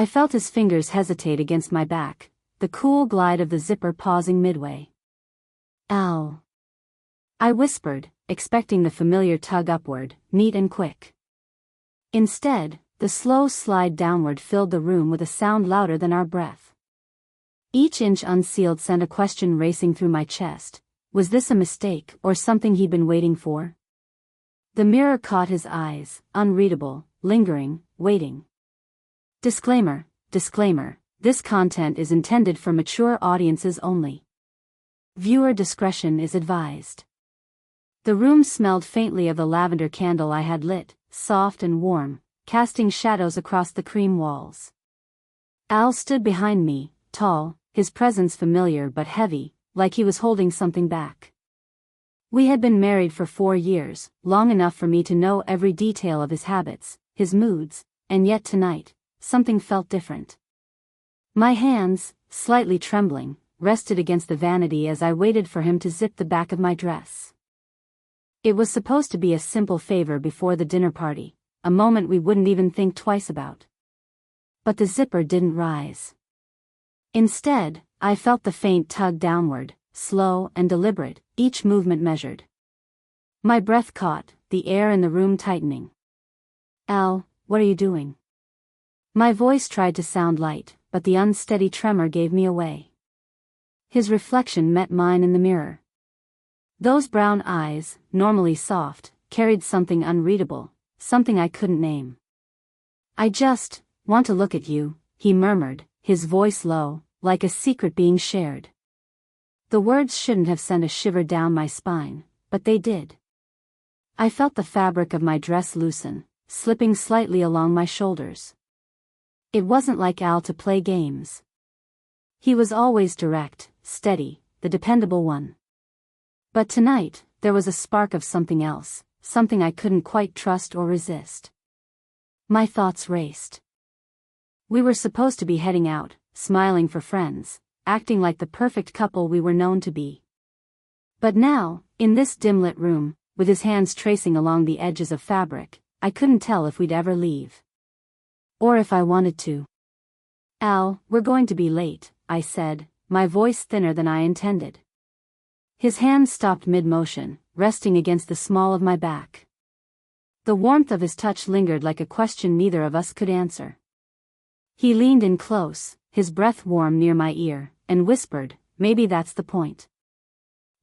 I felt his fingers hesitate against my back, the cool glide of the zipper pausing midway. "Al," I whispered, expecting the familiar tug upward, neat and quick. Instead, the slow slide downward filled the room with a sound louder than our breath. Each inch unsealed sent a question racing through my chest. Was this a mistake or something he'd been waiting for? The mirror caught his eyes, unreadable, lingering, waiting. Disclaimer, this content is intended for mature audiences only. Viewer discretion is advised. The room smelled faintly of the lavender candle I had lit, soft and warm, casting shadows across the cream walls. Al stood behind me, tall, his presence familiar but heavy, like he was holding something back. We had been married for 4 years, long enough for me to know every detail of his habits, his moods, and yet tonight, something felt different. My hands, slightly trembling, rested against the vanity as I waited for him to zip the back of my dress. It was supposed to be a simple favor before the dinner party, a moment we wouldn't even think twice about. But the zipper didn't rise. Instead, I felt the faint tug downward, slow and deliberate, each movement measured. My breath caught, the air in the room tightening. "Al, what are you doing?" My voice tried to sound light, but the unsteady tremor gave me away. His reflection met mine in the mirror. Those brown eyes, normally soft, carried something unreadable, something I couldn't name. "I just want to look at you," he murmured, his voice low, like a secret being shared. The words shouldn't have sent a shiver down my spine, but they did. I felt the fabric of my dress loosen, slipping slightly along my shoulders. It wasn't like Al to play games. He was always direct, steady, the dependable one. But tonight, there was a spark of something else, something I couldn't quite trust or resist. My thoughts raced. We were supposed to be heading out, smiling for friends, acting like the perfect couple we were known to be. But now, in this dim-lit room, with his hands tracing along the edges of fabric, I couldn't tell if we'd ever leave. Or if I wanted to. "Al, we're going to be late," I said, my voice thinner than I intended. His hand stopped mid-motion, resting against the small of my back. The warmth of his touch lingered like a question neither of us could answer. He leaned in close, his breath warm near my ear, and whispered, "Maybe that's the point."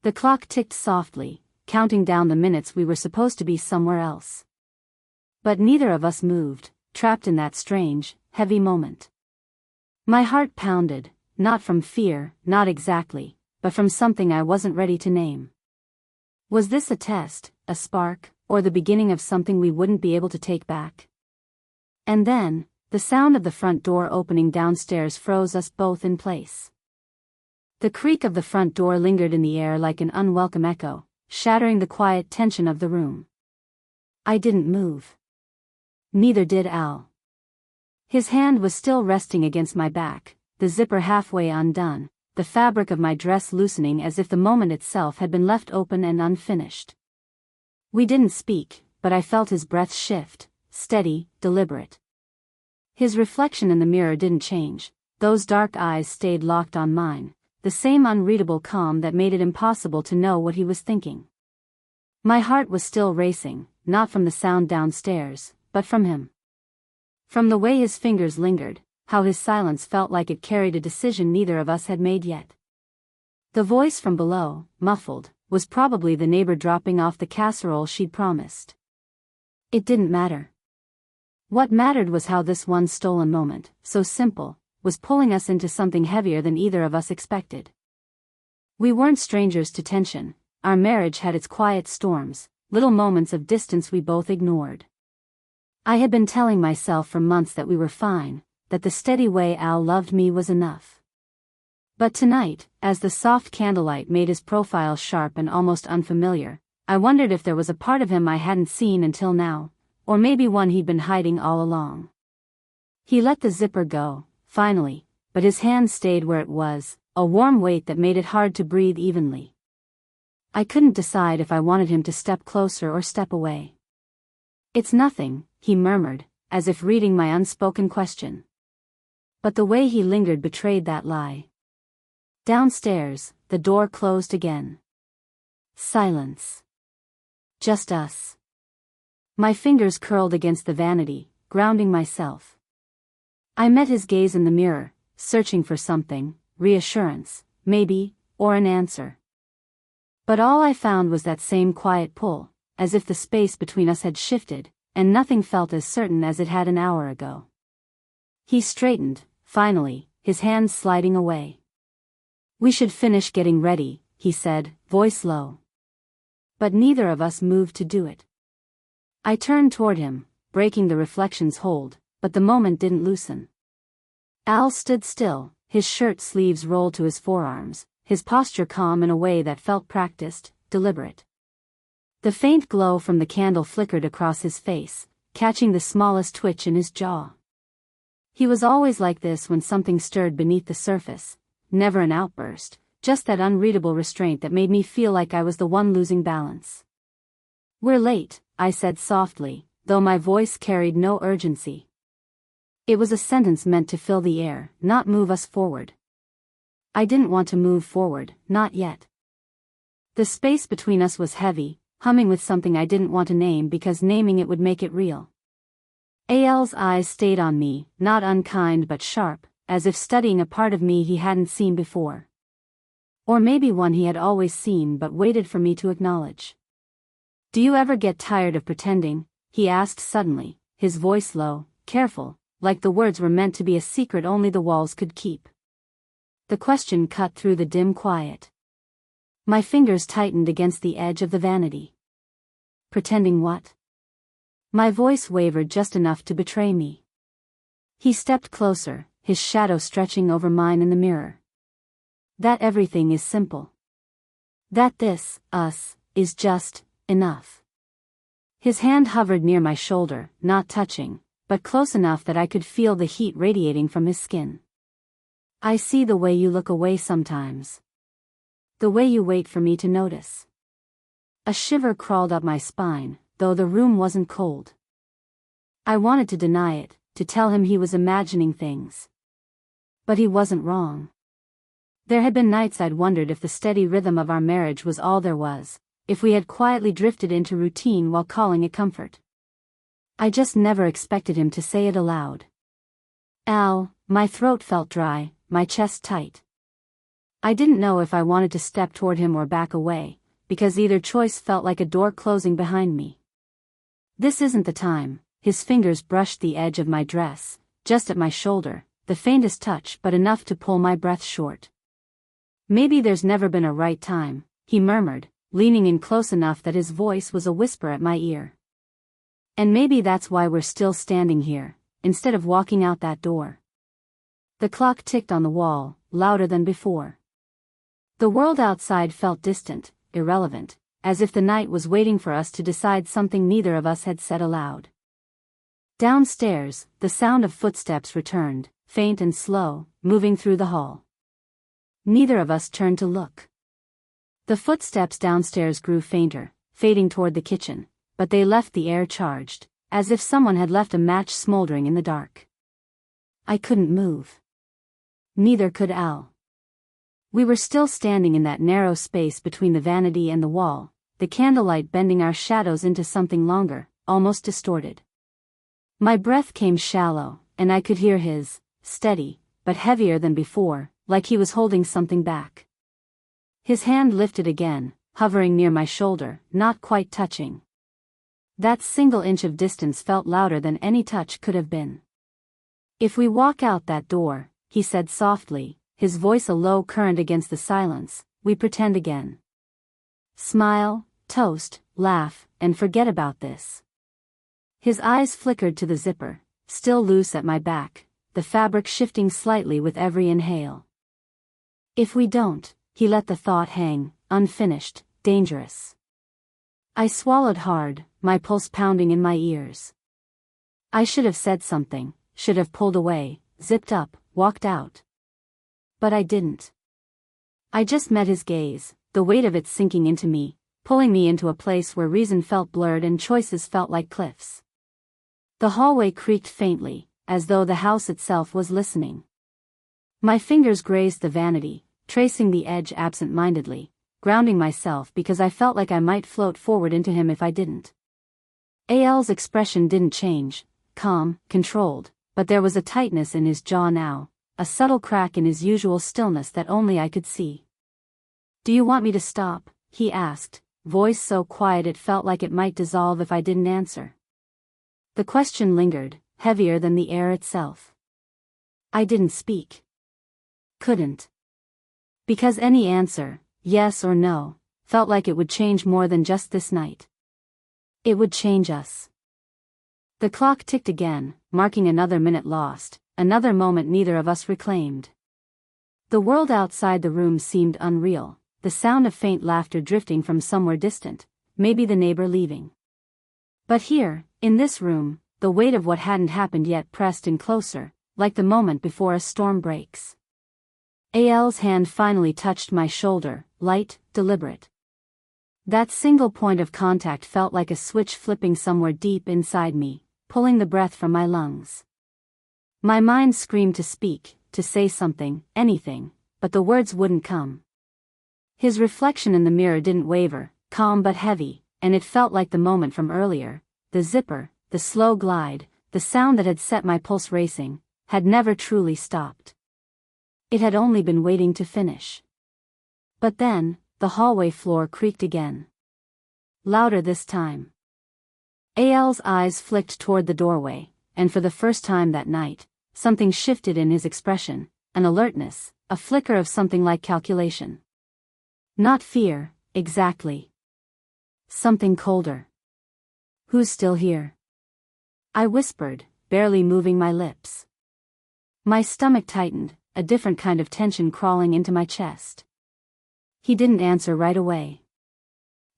The clock ticked softly, counting down the minutes we were supposed to be somewhere else. But neither of us moved, trapped in that strange, heavy moment. My heart pounded, not from fear, not exactly, but from something I wasn't ready to name. Was this a test, a spark, or the beginning of something we wouldn't be able to take back? And then, the sound of the front door opening downstairs froze us both in place. The creak of the front door lingered in the air like an unwelcome echo, shattering the quiet tension of the room. I didn't move. Neither did Al. His hand was still resting against my back, the zipper halfway undone, the fabric of my dress loosening as if the moment itself had been left open and unfinished. We didn't speak, but I felt his breath shift, steady, deliberate. His reflection in the mirror didn't change, those dark eyes stayed locked on mine, the same unreadable calm that made it impossible to know what he was thinking. My heart was still racing, not from the sound downstairs, but from him. From the way his fingers lingered, how his silence felt like it carried a decision neither of us had made yet. The voice from below, muffled, was probably the neighbor dropping off the casserole she'd promised. It didn't matter. What mattered was how this one stolen moment, so simple, was pulling us into something heavier than either of us expected. We weren't strangers to tension. Our marriage had its quiet storms, little moments of distance we both ignored. I had been telling myself for months that we were fine, that the steady way Al loved me was enough. But tonight, as the soft candlelight made his profile sharp and almost unfamiliar, I wondered if there was a part of him I hadn't seen until now, or maybe one he'd been hiding all along. He let the zipper go, finally, but his hand stayed where it was, a warm weight that made it hard to breathe evenly. I couldn't decide if I wanted him to step closer or step away. "It's nothing," he murmured, as if reading my unspoken question. But the way he lingered betrayed that lie. Downstairs, the door closed again. Silence. Just us. My fingers curled against the vanity, grounding myself. I met his gaze in the mirror, searching for something, reassurance, maybe, or an answer. But all I found was that same quiet pull, as if the space between us had shifted, and nothing felt as certain as it had an hour ago. He straightened, finally, his hands sliding away. "We should finish getting ready," he said, voice low. But neither of us moved to do it. I turned toward him, breaking the reflection's hold, but the moment didn't loosen. Al stood still, his shirt sleeves rolled to his forearms, his posture calm in a way that felt practiced, deliberate. The faint glow from the candle flickered across his face, catching the smallest twitch in his jaw. He was always like this when something stirred beneath the surface, never an outburst, just that unreadable restraint that made me feel like I was the one losing balance. "We're late," I said softly, though my voice carried no urgency. It was a sentence meant to fill the air, not move us forward. I didn't want to move forward, not yet. The space between us was heavy, humming with something I didn't want to name because naming it would make it real. Al's eyes stayed on me, not unkind but sharp, as if studying a part of me he hadn't seen before. Or maybe one he had always seen but waited for me to acknowledge. "Do you ever get tired of pretending?" he asked suddenly, his voice low, careful, like the words were meant to be a secret only the walls could keep. The question cut through the dim quiet. My fingers tightened against the edge of the vanity. "Pretending what?" My voice wavered just enough to betray me. He stepped closer, his shadow stretching over mine in the mirror. "That everything is simple. That this, us, is just enough." His hand hovered near my shoulder, not touching, but close enough that I could feel the heat radiating from his skin. "I see the way you look away sometimes. The way you wait for me to notice." A shiver crawled up my spine, though the room wasn't cold. I wanted to deny it, to tell him he was imagining things. But he wasn't wrong. There had been nights I'd wondered if the steady rhythm of our marriage was all there was, if we had quietly drifted into routine while calling it comfort. I just never expected him to say it aloud. "Al," my throat felt dry, my chest tight. I didn't know if I wanted to step toward him or back away, because either choice felt like a door closing behind me. "This isn't the time." His fingers brushed the edge of my dress, just at my shoulder, the faintest touch but enough to pull my breath short. "Maybe there's never been a right time," he murmured, leaning in close enough that his voice was a whisper at my ear. "And maybe that's why we're still standing here, instead of walking out that door." The clock ticked on the wall, louder than before. The world outside felt distant, irrelevant, as if the night was waiting for us to decide something neither of us had said aloud. Downstairs, the sound of footsteps returned, faint and slow, moving through the hall. Neither of us turned to look. The footsteps downstairs grew fainter, fading toward the kitchen, but they left the air charged, as if someone had left a match smoldering in the dark. I couldn't move. Neither could Al. We were still standing in that narrow space between the vanity and the wall, the candlelight bending our shadows into something longer, almost distorted. My breath came shallow, and I could hear his, steady, but heavier than before, like he was holding something back. His hand lifted again, hovering near my shoulder, not quite touching. That single inch of distance felt louder than any touch could have been. "If we walk out that door," he said softly, his voice a low current against the silence, "we pretend again. Smile, toast, laugh, and forget about this." His eyes flickered to the zipper, still loose at my back, the fabric shifting slightly with every inhale. "If we don't," he let the thought hang, unfinished, dangerous. I swallowed hard, my pulse pounding in my ears. I should have said something, should have pulled away, zipped up, walked out. But I didn't. I just met his gaze, the weight of it sinking into me, pulling me into a place where reason felt blurred and choices felt like cliffs. The hallway creaked faintly, as though the house itself was listening. My fingers grazed the vanity, tracing the edge absent-mindedly, grounding myself because I felt like I might float forward into him if I didn't. Al's expression didn't change, calm, controlled, but there was a tightness in his jaw now, a subtle crack in his usual stillness that only I could see. "Do you want me to stop?" he asked, voice so quiet it felt like it might dissolve if I didn't answer. The question lingered, heavier than the air itself. I didn't speak. Couldn't. Because any answer, yes or no, felt like it would change more than just this night. It would change us. The clock ticked again, marking another minute lost, another moment neither of us reclaimed. The world outside the room seemed unreal, the sound of faint laughter drifting from somewhere distant, maybe the neighbor leaving. But here, in this room, the weight of what hadn't happened yet pressed in closer, like the moment before a storm breaks. Al's hand finally touched my shoulder, light, deliberate. That single point of contact felt like a switch flipping somewhere deep inside me, pulling the breath from my lungs. My mind screamed to speak, to say something, anything, but the words wouldn't come. His reflection in the mirror didn't waver, calm but heavy, and it felt like the moment from earlier, the zipper, the slow glide, the sound that had set my pulse racing, had never truly stopped. It had only been waiting to finish. But then, the hallway floor creaked again. Louder this time. Al's eyes flicked toward the doorway, and for the first time that night, something shifted in his expression, an alertness, a flicker of something like calculation. Not fear, exactly. Something colder. "Who's still here?" I whispered, barely moving my lips. My stomach tightened, a different kind of tension crawling into my chest. He didn't answer right away.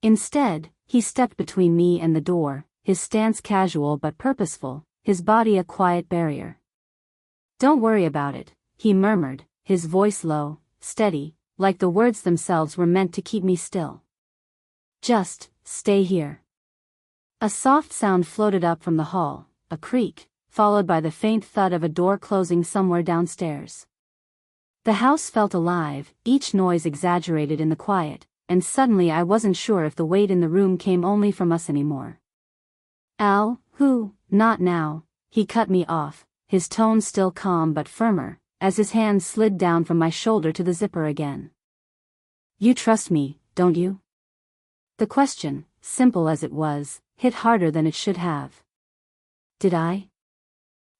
Instead, he stepped between me and the door, his stance casual but purposeful, his body a quiet barrier. "Don't worry about it," he murmured, his voice low, steady, like the words themselves were meant to keep me still. "Just stay here." A soft sound floated up from the hall, a creak, followed by the faint thud of a door closing somewhere downstairs. The house felt alive, each noise exaggerated in the quiet, and suddenly I wasn't sure if the weight in the room came only from us anymore. "Al, who, not now," he cut me off, his tone still calm but firmer, as his hand slid down from my shoulder to the zipper again. "You trust me, don't you?" The question, simple as it was, hit harder than it should have. Did I?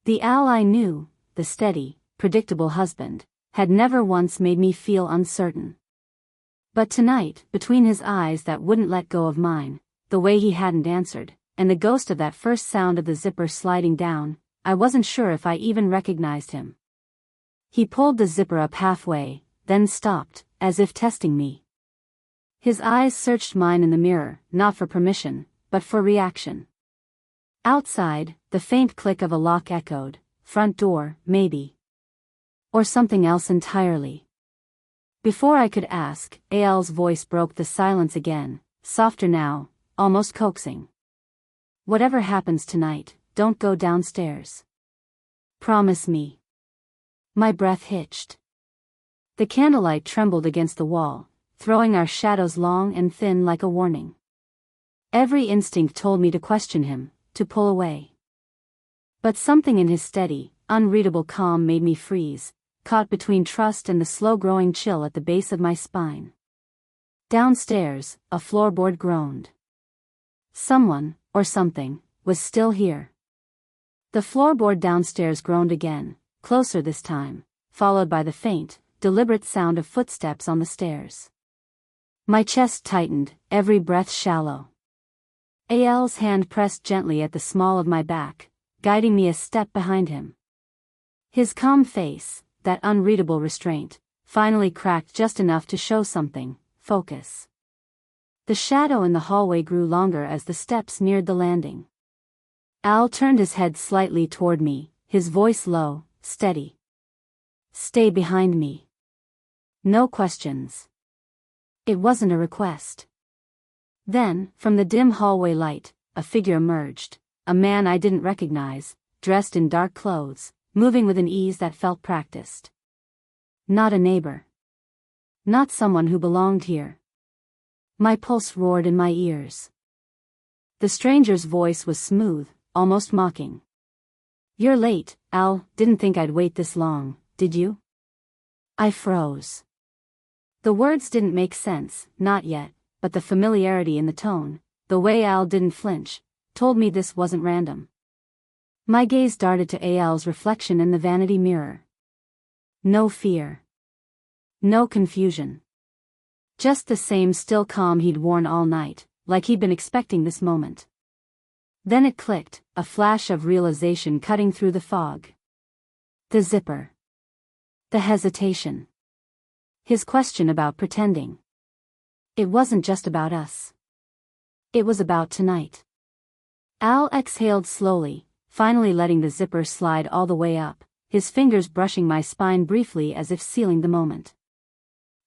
The Al I knew, the steady, predictable husband, had never once made me feel uncertain. But tonight, between his eyes that wouldn't let go of mine, the way he hadn't answered, and the ghost of that first sound of the zipper sliding down, I wasn't sure if I even recognized him. He pulled the zipper up halfway, then stopped, as if testing me. His eyes searched mine in the mirror, not for permission, but for reaction. Outside, the faint click of a lock echoed, front door, maybe. Or something else entirely. Before I could ask, Al's voice broke the silence again, softer now, almost coaxing. "Whatever happens tonight, don't go downstairs. Promise me." My breath hitched. The candlelight trembled against the wall, throwing our shadows long and thin like a warning. Every instinct told me to question him, to pull away. But something in his steady, unreadable calm made me freeze, caught between trust and the slow-growing chill at the base of my spine. Downstairs, a floorboard groaned. Someone, or something, was still here. The floorboard downstairs groaned again, closer this time, followed by the faint, deliberate sound of footsteps on the stairs. My chest tightened, every breath shallow. Al's hand pressed gently at the small of my back, guiding me a step behind him. His calm face, that unreadable restraint, finally cracked just enough to show something, focus. The shadow in the hallway grew longer as the steps neared the landing. Al turned his head slightly toward me, his voice low, steady. "Stay behind me. No questions." It wasn't a request. Then, from the dim hallway light, a figure emerged, a man I didn't recognize, dressed in dark clothes, moving with an ease that felt practiced. Not a neighbor. Not someone who belonged here. My pulse roared in my ears. The stranger's voice was smooth, almost mocking. "You're late, Al. Didn't think I'd wait this long, did you?" I froze. The words didn't make sense, not yet, but the familiarity in the tone, the way Al didn't flinch, told me this wasn't random. My gaze darted to Al's reflection in the vanity mirror. No fear. No confusion. Just the same still calm he'd worn all night, like he'd been expecting this moment. Then it clicked, a flash of realization cutting through the fog. The zipper. The hesitation. His question about pretending. It wasn't just about us. It was about tonight. Al exhaled slowly, finally letting the zipper slide all the way up, his fingers brushing my spine briefly as if sealing the moment.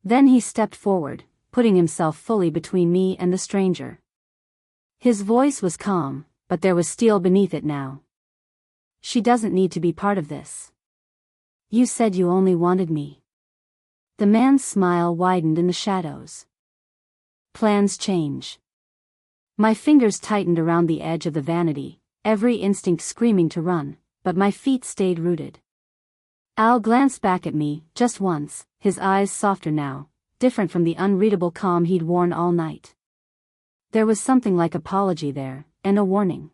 Then he stepped forward, putting himself fully between me and the stranger. His voice was calm, but there was steel beneath it now. "She doesn't need to be part of this. You said you only wanted me." The man's smile widened in the shadows. Plans change. My fingers tightened around the edge of the vanity, every instinct screaming to run, but my feet stayed rooted. Al glanced back at me, just once, his eyes softer now, different from the unreadable calm he'd worn all night. There was something like apology there, and a warning.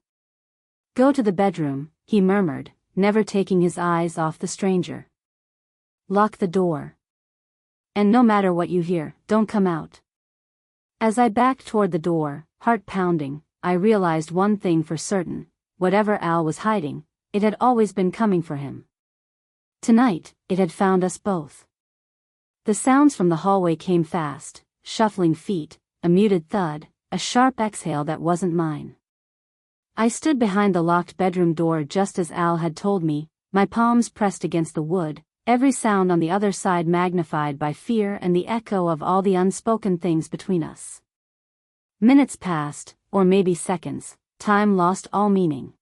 "Go to the bedroom," he murmured, never taking his eyes off the stranger. "Lock the door. And no matter what you hear, don't come out." As I backed toward the door, heart pounding, I realized one thing for certain: whatever Al was hiding, it had always been coming for him. Tonight, it had found us both. The sounds from the hallway came fast, shuffling feet, a muted thud, a sharp exhale that wasn't mine. I stood behind the locked bedroom door just as Al had told me, my palms pressed against the wood, every sound on the other side magnified by fear and the echo of all the unspoken things between us. Minutes passed, or maybe seconds, time lost all meaning.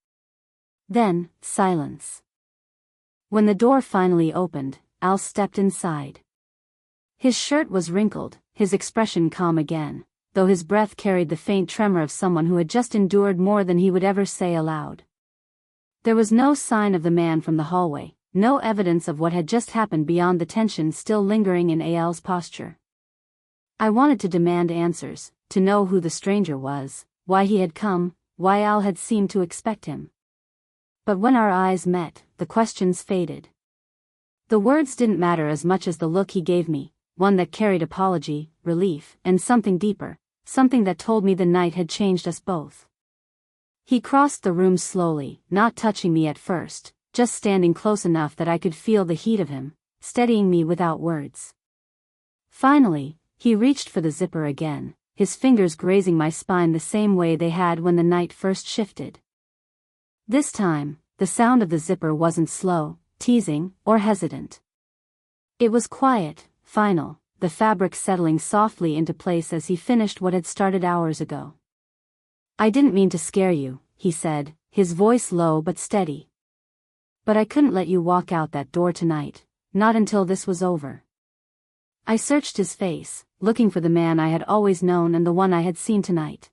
Then, silence. When the door finally opened, Al stepped inside. His shirt was wrinkled, his expression calm again, though his breath carried the faint tremor of someone who had just endured more than he would ever say aloud. There was no sign of the man from the hallway, no evidence of what had just happened beyond the tension still lingering in Al's posture. I wanted to demand answers, to know who the stranger was, why he had come, why Al had seemed to expect him. But when our eyes met, the questions faded. The words didn't matter as much as the look he gave me, one that carried apology, relief, and something deeper, something that told me the night had changed us both. He crossed the room slowly, not touching me at first, just standing close enough that I could feel the heat of him, steadying me without words. Finally, he reached for the zipper again, his fingers grazing my spine the same way they had when the night first shifted. This time, the sound of the zipper wasn't slow, teasing, or hesitant. It was quiet, final, the fabric settling softly into place as he finished what had started hours ago. "I didn't mean to scare you," he said, his voice low but steady. "But I couldn't let you walk out that door tonight, not until this was over." I searched his face, looking for the man I had always known and the one I had seen tonight.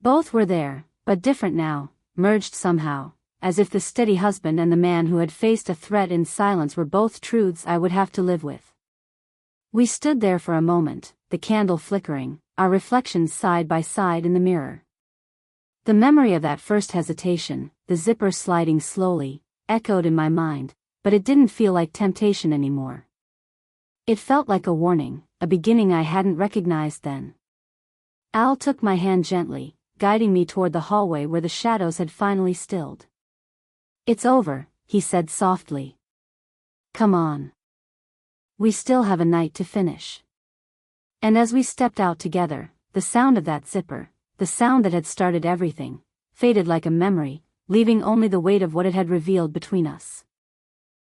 Both were there, but different now, merged somehow, as if the steady husband and the man who had faced a threat in silence were both truths I would have to live with. We stood there for a moment, the candle flickering, our reflections side by side in the mirror. The memory of that first hesitation, the zipper sliding slowly, echoed in my mind, but it didn't feel like temptation anymore. It felt like a warning, a beginning I hadn't recognized then. Al took my hand gently, guiding me toward the hallway where the shadows had finally stilled. "It's over," he said softly. "Come on. We still have a night to finish." And as we stepped out together, the sound of that zipper, the sound that had started everything, faded like a memory, leaving only the weight of what it had revealed between us.